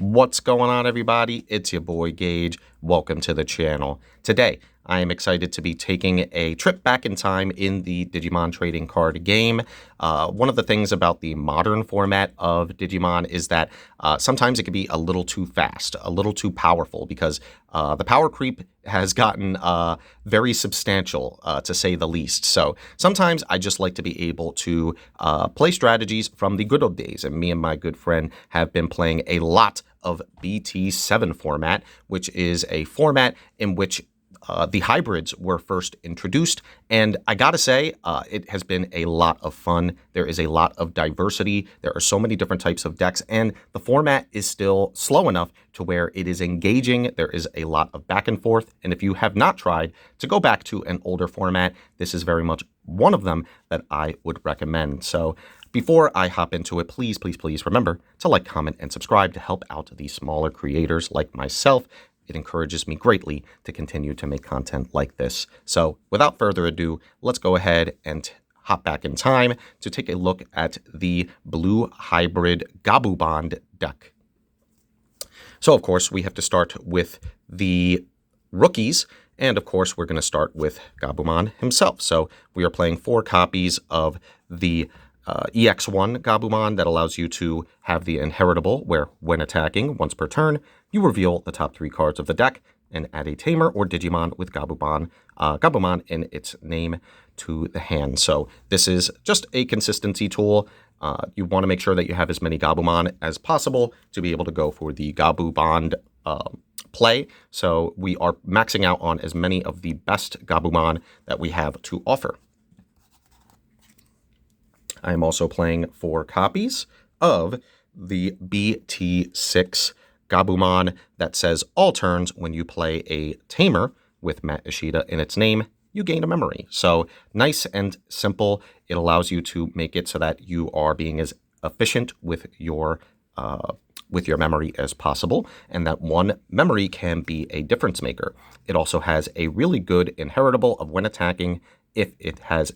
What's going on, everybody? It's your boy Gage. Welcome to the channel. Today, I am excited to be taking a trip back in time in the Digimon trading card game. One of the things about the modern format of Digimon is that sometimes it can be a little too fast, a little too powerful, because the power creep has gotten very substantial, to say the least. So sometimes I just like to be able to play strategies from the good old days, and me and my good friend have been playing a lot of BT7 format, which is a format in which the hybrids were first introduced, and I gotta say, it has been a lot of fun. There is a lot of diversity. There are so many different types of decks, and the format is still slow enough to where it is engaging. There is a lot of back and forth, and if you have not tried to go back to an older format, this is very much one of them that I would recommend. So before I hop into it, please remember to like, comment, and subscribe to help out the smaller creators like myself. It encourages me greatly to continue to make content like this. So without further ado, let's go ahead and hop back in time to take a look at the blue hybrid Gabubond deck. So of course, we have to start with the rookies. And of course, we're going to start with Gabumon himself. So we are playing 4 copies of the EX1 Gabumon that allows you to have the inheritable, where when attacking once per turn, you reveal the top 3 cards of the deck and add a tamer or Digimon with Gabumon in its name to the hand. So this is just a consistency tool. You want to make sure that you have as many Gabumon as possible to be able to go for the Gabubond play. So we are maxing out on as many of the best Gabumon that we have to offer. I am also playing 4 copies of the BT6 Gabumon that says all turns when you play a tamer with Matt Ishida in its name, you gain a memory. So nice and simple. It allows you to make it so that you are being as efficient with your memory as possible, and that one memory can be a difference maker. It also has a really good inheritable of when attacking. If it has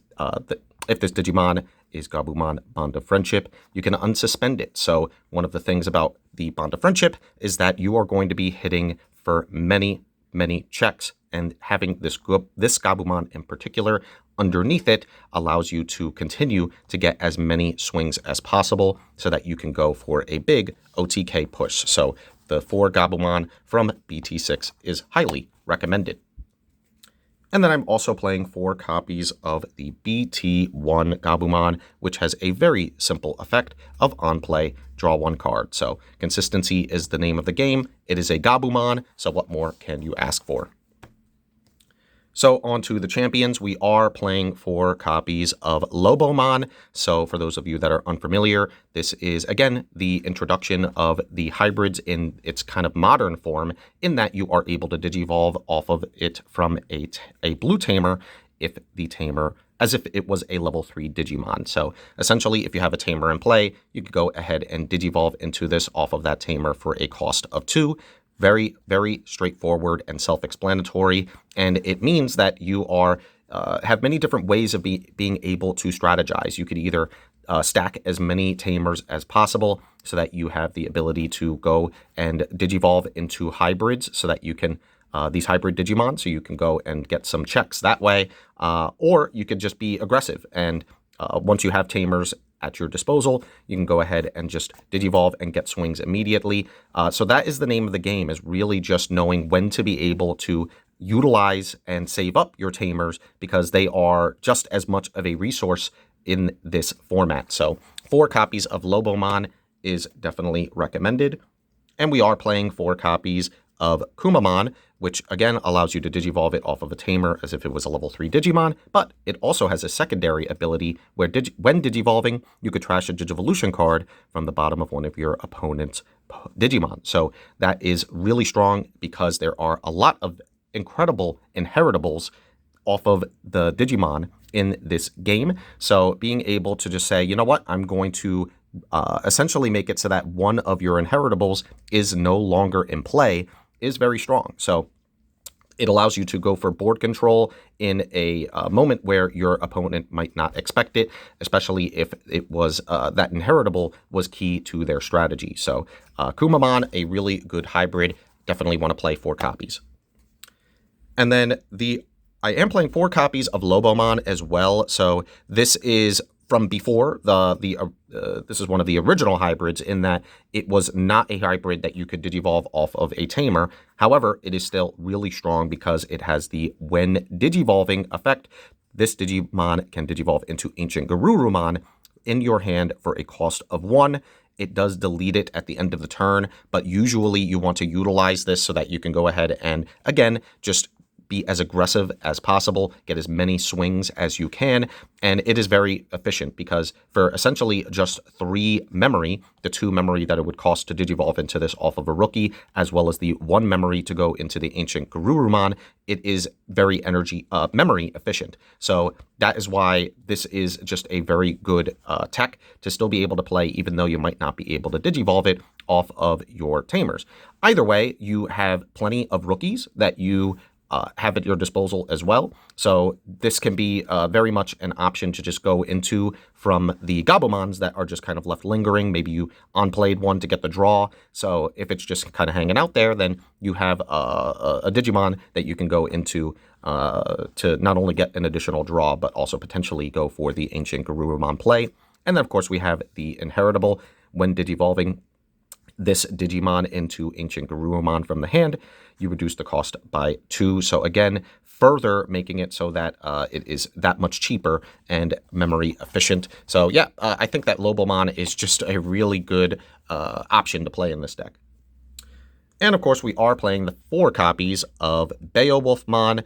if this Digimon is Gabumon Bond of Friendship, you can unsuspend it. So one of the things about the Bond of Friendship is that you are going to be hitting for many checks, and having this Gabumon in particular underneath it allows you to continue to get as many swings as possible so that you can go for a big OTK push. So the 4 Gabumon from BT6 is highly recommended. And then I'm also playing 4 copies of the BT1 Gabumon, which has a very simple effect of on play, draw 1 card. So consistency is the name of the game. It is a Gabumon, so what more can you ask for? So on to the champions, we are playing 4 copies of Lobomon. So for those of you that are unfamiliar, this is, again, the introduction of the hybrids in its kind of modern form, in that you are able to digivolve off of it from a blue tamer if the tamer, as if it was a level 3 Digimon. So essentially, if you have a tamer in play, you could go ahead and digivolve into this off of that tamer for a cost of 2. Very straightforward and self-explanatory, and it means that you are have many different ways of being able to strategize. You could either stack as many tamers as possible so that you have the ability to go and digivolve into hybrids so that you can these hybrid Digimon, so you can go and get some checks that way, or you could just be aggressive, and once you have tamers at your disposal, you can go ahead and just digivolve and get swings immediately. So that is the name of the game, is really just knowing when to be able to utilize and save up your tamers, because they are just as much of a resource in this format. So 4 copies of Lobomon is definitely recommended. And we are playing 4 copies of Kumamon, which again allows you to digivolve it off of a tamer as if it was a level 3 Digimon, but it also has a secondary ability where when digivolving, you could trash a Digivolution card from the bottom of one of your opponent's Digimon. So that is really strong because there are a lot of incredible inheritables off of the Digimon in this game. So being able to just say, you know what, I'm going to essentially make it so that one of your inheritables is no longer in play is very strong. So It allows you to go for board control in a moment where your opponent might not expect it, especially if it was that inheritable was key to their strategy. So Kumamon, a really good hybrid. Definitely want to play 4 copies. And then I am playing 4 copies of Lobomon as well. So this is from before this is one of the original hybrids in that it was not a hybrid that you could digivolve off of a tamer. However, it is still really strong because it has the when digivolving effect. This Digimon can digivolve into Ancient Garurumon in your hand for a cost of 1. It does delete it at the end of the turn, but usually you want to utilize this so that you can go ahead and, again, just be as aggressive as possible, get as many swings as you can, and it is very efficient because for essentially just 3 memory, the 2 memory that it would cost to digivolve into this off of a rookie, as well as the 1 memory to go into the Ancient Garurumon, it is very memory efficient. So that is why this is just a very good tech to still be able to play, even though you might not be able to digivolve it off of your tamers. Either way, you have plenty of rookies that you have at your disposal as well. So this can be very much an option to just go into from the Gabumons that are just kind of left lingering. Maybe you on-played one to get the draw. So if it's just kind of hanging out there, then you have a Digimon that you can go into to not only get an additional draw, but also potentially go for the Ancient Garurumon play. And then, of course, we have the Inheritable. When digivolving this Digimon into Ancient Garurumon from the hand, you reduce the cost by 2. So again, further making it so that it is that much cheaper and memory efficient. So yeah, I think that Lobomon is just a really good option to play in this deck. And of course, we are playing the 4 copies of Beowulfmon.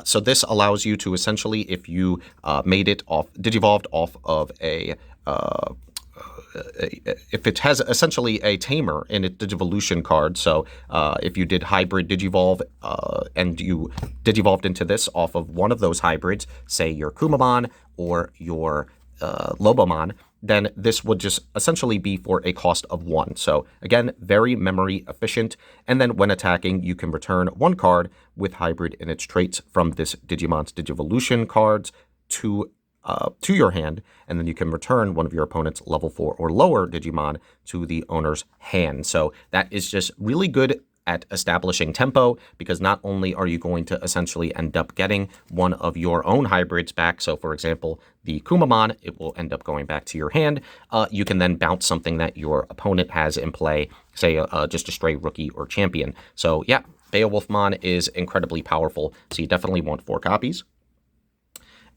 So this allows you to essentially, if you made it digivolved off of if it has essentially a tamer in its Digivolution card, so if you did hybrid digivolve and you digivolved into this off of one of those hybrids, say your Kumamon or your Lobomon, then this would just essentially be for a cost of 1. So again, very memory efficient. And then when attacking, you can return 1 card with hybrid in its traits from this Digimon's Digivolution cards to your hand, and then you can return one of your opponent's level 4 or lower Digimon to the owner's hand. So that is just really good at establishing tempo, because not only are you going to essentially end up getting one of your own hybrids back, so for example, the Kumamon, it will end up going back to your hand. You can then bounce something that your opponent has in play, say just a stray rookie or champion. So yeah, Beowulfmon is incredibly powerful, so you definitely want 4 copies.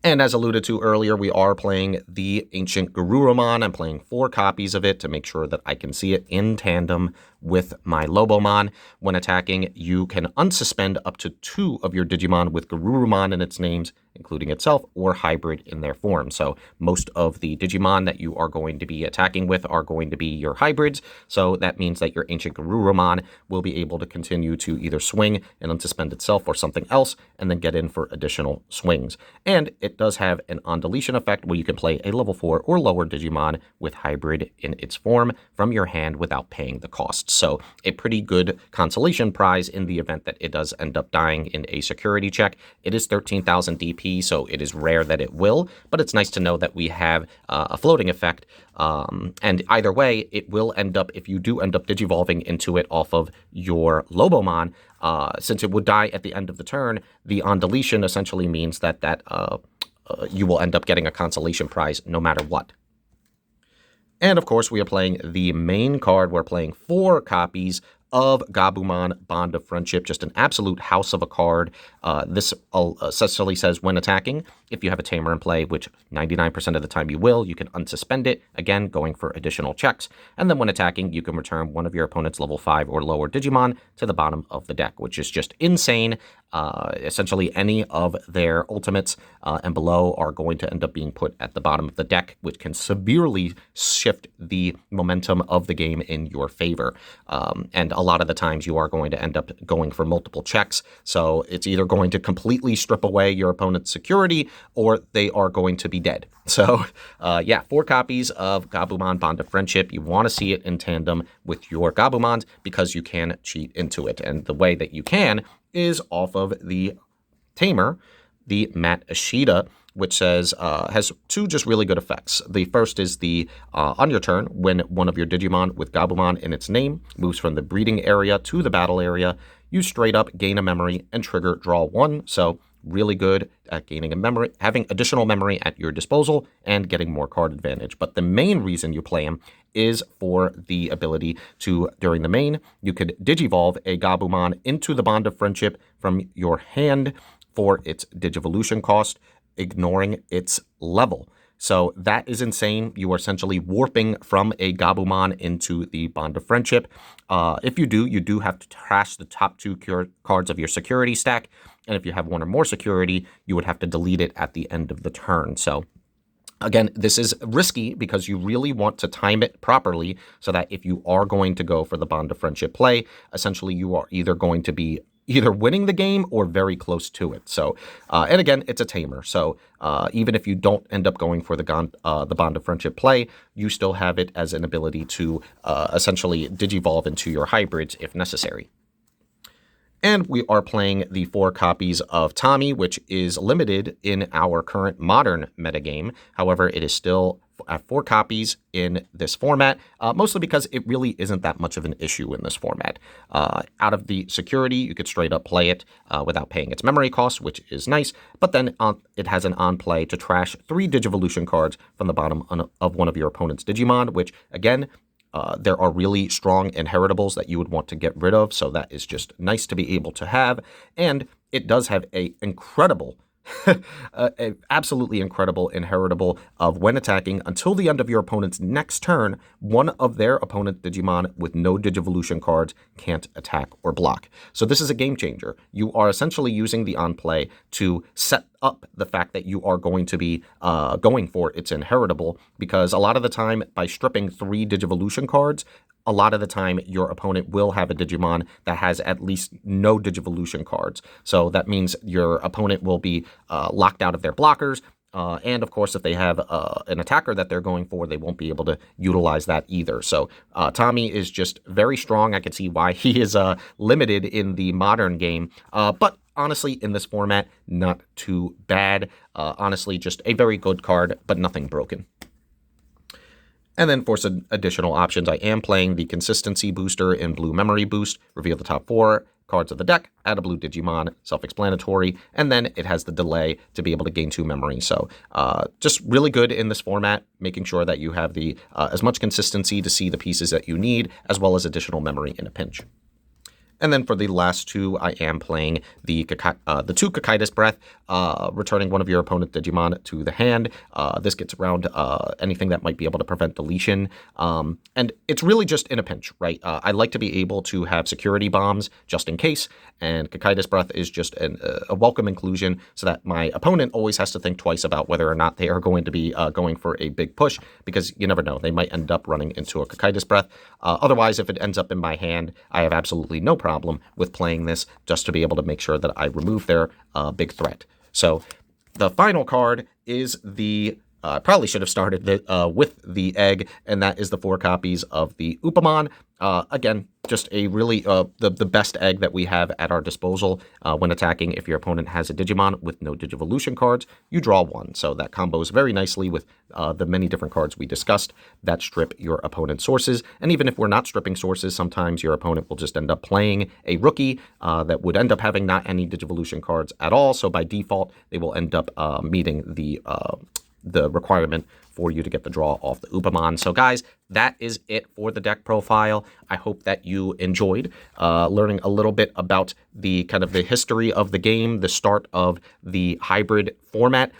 And as alluded to earlier, we are playing the Ancient Garurumon. I'm playing 4 copies of it to make sure that I can see it in tandem with my Lobomon. When attacking, you can unsuspend up to 2 of your Digimon with Garurumon in its names, including itself, or hybrid in their form. So most of the Digimon that you are going to be attacking with are going to be your hybrids. So that means that your Ancient Garurumon will be able to continue to either swing and unsuspend itself or something else, and then get in for additional swings. And it does have an on-deletion effect where you can play a level 4 or lower Digimon with hybrid in its form from your hand without paying the cost. So a pretty good consolation prize in the event that it does end up dying in a security check. It is 13,000 DP, so it is rare that it will, but it's nice to know that we have a floating effect. And either way, it will end up, if you do end up digivolving into it off of your Lobomon, since it would die at the end of the turn, the on-deletion essentially means that you will end up getting a consolation prize no matter what. And of course, we are playing the main card. We're playing 4 copies of Gabumon Bond of Friendship, just an absolute house of a card. This essentially says when attacking, if you have a tamer in play, which 99% of the time you will, you can unsuspend it, again, going for additional checks. And then when attacking, you can return one of your opponent's level 5 or lower Digimon to the bottom of the deck, which is just insane. Essentially, any of their ultimates and below are going to end up being put at the bottom of the deck, which can severely shift the momentum of the game in your favor. And a lot of the times you are going to end up going for multiple checks. So it's either going to completely strip away your opponent's security, or they are going to be dead. So yeah, 4 copies of Gabumon Bond of Friendship. You want to see it in tandem with your Gabumons because you can cheat into it. And the way that you can is off of the Tamer, the Matt Ishida, which says has two just really good effects. The first is the on your turn, when one of your Digimon with Gabumon in its name moves from the breeding area to the battle area, you straight up gain a memory and trigger draw 1. So really good at gaining a memory, having additional memory at your disposal, and getting more card advantage. But the main reason you play him is for the ability to, during the main, you could Digivolve a Gabumon into the Bond of Friendship from your hand for its Digivolution cost, ignoring its level. So that is insane. You are essentially warping from a Gabumon into the Bond of Friendship. If you do have to trash the top 2 cards of your security stack. And if you have 1 or more security, you would have to delete it at the end of the turn. So again, this is risky because you really want to time it properly so that if you are going to go for the Bond of Friendship play, essentially you are either going to be either winning the game or very close to it. So, and again, it's a tamer. So even if you don't end up going for the Bond of Friendship play, you still have it as an ability to essentially Digivolve into your hybrids if necessary. And we are playing the 4 copies of Tommy, which is limited in our current modern metagame. However, it is still at 4 copies in this format, mostly because it really isn't that much of an issue in this format. Out of the security, you could straight up play it without paying its memory cost, which is nice. But then it has an on-play to trash 3 Digivolution cards from the bottom of one of your opponent's Digimon, which, again, there are really strong inheritables that you would want to get rid of, so that is just nice to be able to have. And it does have a incredible, absolutely incredible inheritable of when attacking until the end of your opponent's next turn, one of their opponent's Digimon with no Digivolution cards can't attack or block. So this is a game changer. You are essentially using the on-play to set up the fact that you are going to be going for its inheritable, because a lot of the time by stripping 3 Digivolution cards, a lot of the time your opponent will have a Digimon that has at least no Digivolution cards. So that means your opponent will be locked out of their blockers. And of course, if they have an attacker that they're going for, they won't be able to utilize that either. So Tommy is just very strong. I can see why he is limited in the modern game. But honestly, in this format, not too bad. Honestly, just a very good card, but nothing broken. And then for some additional options, I am playing the Consistency Booster in Blue Memory Boost. Reveal the top 4 cards of the deck, add a blue Digimon, self-explanatory, and then it has the delay to be able to gain 2 memory. So just really good in this format, making sure that you have the as much consistency to see the pieces that you need, as well as additional memory in a pinch. And then for the last 2, I am playing the 2 Kakaitis Breath, returning one of your opponent's Digimon to the hand. This gets around anything that might be able to prevent deletion. And it's really just in a pinch, right? I like to be able to have security bombs just in case, and Kakaitis Breath is just a welcome inclusion so that my opponent always has to think twice about whether or not they are going to be going for a big push, because you never know. They might end up running into a Kakaitis Breath. Otherwise, if it ends up in my hand, I have absolutely no problem with playing this just to be able to make sure that I remove their big threat. So the final card is the probably should have started with the egg, and that is the 4 copies of the Upamon. Again, just a really the best egg that we have at our disposal when attacking. If your opponent has a Digimon with no Digivolution cards, you draw 1. So that combos very nicely with the many different cards we discussed that strip your opponent's sources. And even if we're not stripping sources, sometimes your opponent will just end up playing a rookie that would end up having not any Digivolution cards at all. So by default, they will end up meeting the requirement for you to get the draw off the Upamon. So guys, that is it for the deck profile. I hope that you enjoyed learning a little bit about the kind of the history of the game, the start of the hybrid format.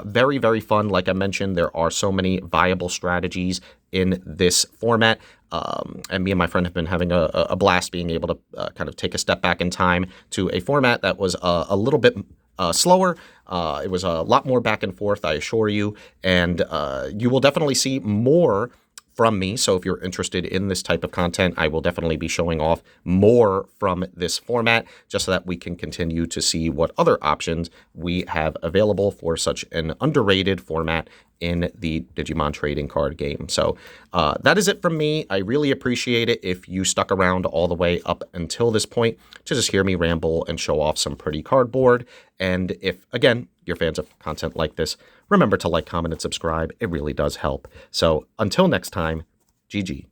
Very, very fun. Like I mentioned, there are so many viable strategies in this format. And me and my friend have been having a blast being able to kind of take a step back in time to a format that was a little bit slower. It was a lot more back and forth, I assure you, and you will definitely see more from me. So if you're interested in this type of content, I will definitely be showing off more from this format just so that we can continue to see what other options we have available for such an underrated format in the Digimon trading card game. So that is it from me. I really appreciate it if you stuck around all the way up until this point to just hear me ramble and show off some pretty cardboard. And if, again, you're fans of content like this, remember to like, comment, and subscribe. It really does help. So until next time, GG.